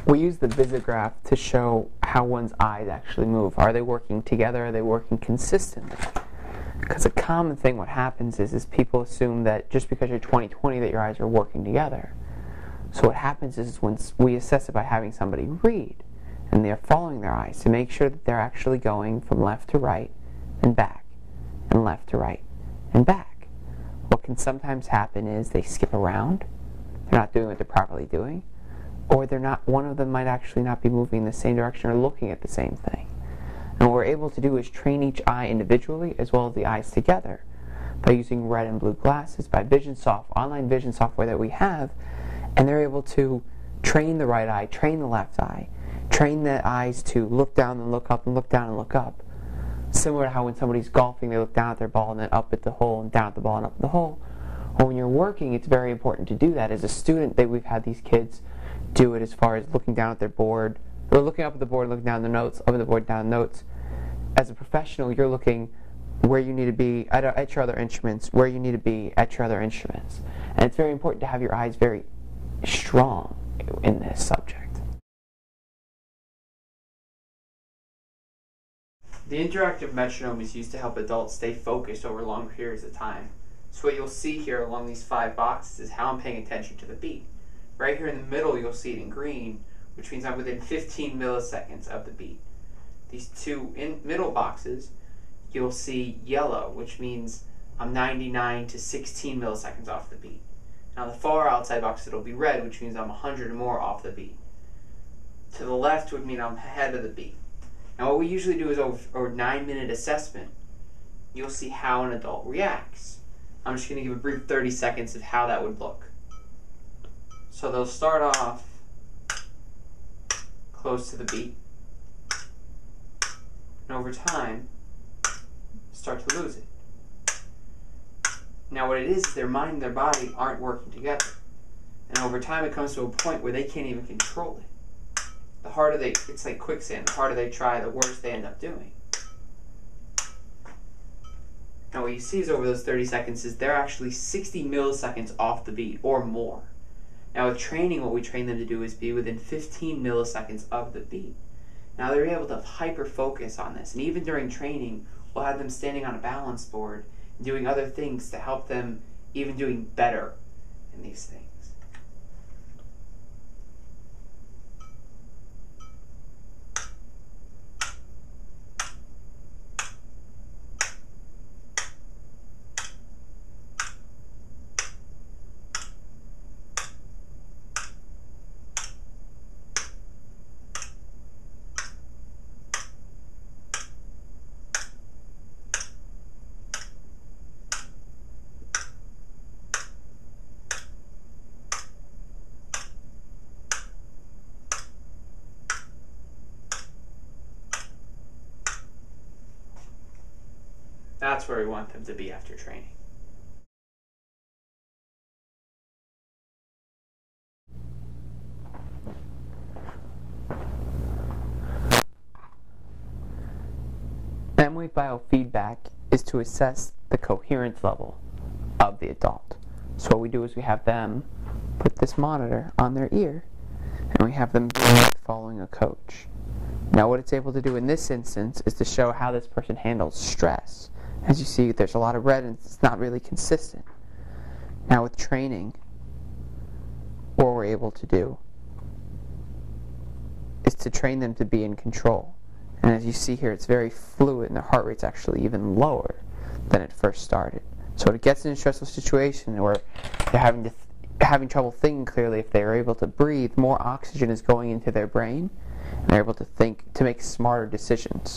We use the Visograph to show how one's eyes actually move. Are they working together? Are they working consistently? Because a common thing what happens is people assume that just because you're 20/20 that your eyes are working together. So what happens is when we assess it by having somebody read, and they're following their eyes to make sure that they're actually going from left to right and back, and left to right and back. What can sometimes happen is they skip around, they're not doing what they're properly doing, or one of them might actually not be moving in the same direction or looking at the same thing. And what we're able to do is train each eye individually as well as the eyes together by using red and blue glasses, by online vision software that we have, and they're able to train the right eye, train the left eye, train the eyes to look down and look up and look down and look up. Similar to how when somebody's golfing, they look down at their ball and then up at the hole and down at the ball and up at the hole. Or when you're working, it's very important to do that. As a student, we've had these kids do it as far as looking down at their board, or looking up at the board, looking down the notes, up at the board, down the notes. As a professional, you're looking where you need to be at your other instruments, where you need to be at your other instruments. And it's very important to have your eyes very strong in this subject. The interactive metronome is used to help adults stay focused over long periods of time. So what you'll see here along these 5 boxes is how I'm paying attention to the beat. Right here in the middle you'll see it in green, which means I'm within 15 milliseconds of the beat. These two middle boxes you'll see yellow, which means I'm 99 to 16 milliseconds off the beat. Now the far outside box it'll be red, which means I'm 100 or more off the beat. To the left would mean I'm ahead of the beat. Now what we usually do is over 9-minute assessment, you'll see how an adult reacts. I'm just going to give a brief 30 seconds of how that would look. So they'll start off close to the beat, and over time start to lose it. Now what it is their mind and their body aren't working together. And over time it comes to a point where they can't even control it. The harder it's like quicksand, the harder they try, the worse they end up doing. Now what you see is over those 30 seconds is they're actually 60 milliseconds off the beat or more. Now with training, what we train them to do is be within 15 milliseconds of the beat. Now they're able to hyper focus on this, and even during training we'll have them standing on a balance board and doing other things to help them even doing better in these things. That's where we want them to be after training. M-wave biofeedback is to assess the coherence level of the adult. So what we do is we have them put this monitor on their ear, and we have them following a coach. Now what it's able to do in this instance is to show how this person handles stress. As you see, there's a lot of red and it's not really consistent. Now with training, what we're able to do is to train them to be in control. And as you see here, it's very fluid and their heart rate's actually even lower than it first started. So it gets in a stressful situation where they're having trouble thinking clearly. If they're able to breathe, more oxygen is going into their brain and they're able to think, to make smarter decisions.